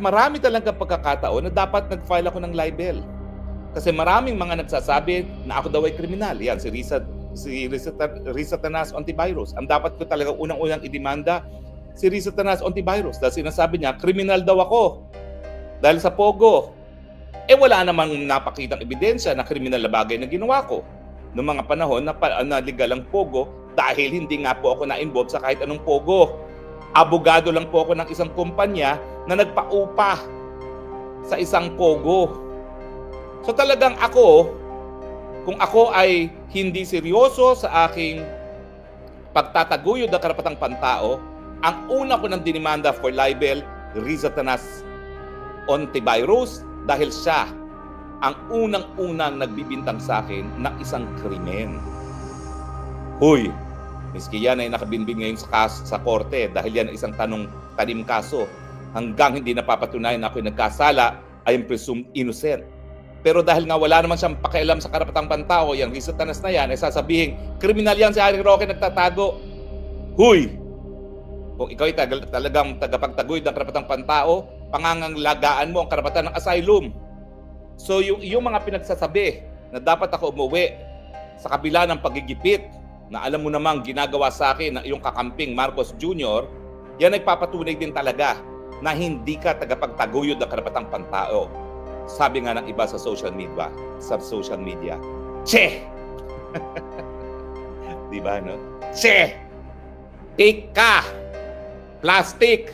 marami talagang pagkakataon na dapat nag-file ako ng libel. Kasi maraming mga nagsasabi na ako daw ay kriminal. Yan, si Risa Tanas Ontiveros. Ang dapat ko talaga unang-unang idemanda si Risa Tanas Ontiveros dahil sinasabi niya, kriminal daw ako dahil sa Pogo. Wala namang napakitang ebidensya na kriminal na bagay na ginawa ko noong mga panahon na legal ang Pogo dahil hindi nga po ako na-involve sa kahit anong Pogo. Abogado lang po ako ng isang kumpanya na nagpaupa sa isang Pogo. So talagang ako, kung ako ay hindi seryoso sa aking pagtataguyod ng karapatang pantao, ang una ko ng dinimanda for libel, Risa Tanas Ontiveros, dahil siya ang unang-unang nagbibintang sa akin ng isang krimen. Huy, miski yan ay nakabinbin ngayon sa korte dahil yan ay isang tanim kaso. Hanggang hindi napapatunayan na ako'y nagkasala, I am presumed innocent. Pero dahil nga wala naman siyang pakialam sa karapatang pantao, yung Risa Tanas na yan, ay sasabihin, kriminal yan si Harry Roque nagtatago. Huy! Kung ikaw ay talagang tagapagtaguyod ng karapatang pantao, pangangalagaan mo ang karapatan ng asylum. So yung mga pinagsasabi na dapat ako umuwi sa kabila ng pagigipit na alam mo namang ginagawa sa akin ng iyong kakamping Marcos Jr., yan ay papatunay din talaga na hindi ka tagapagtaguyod ng karapatang pantao. Sabi nga ng iba sa social media, Che! Diba, no? Che! Take ka! Plastic!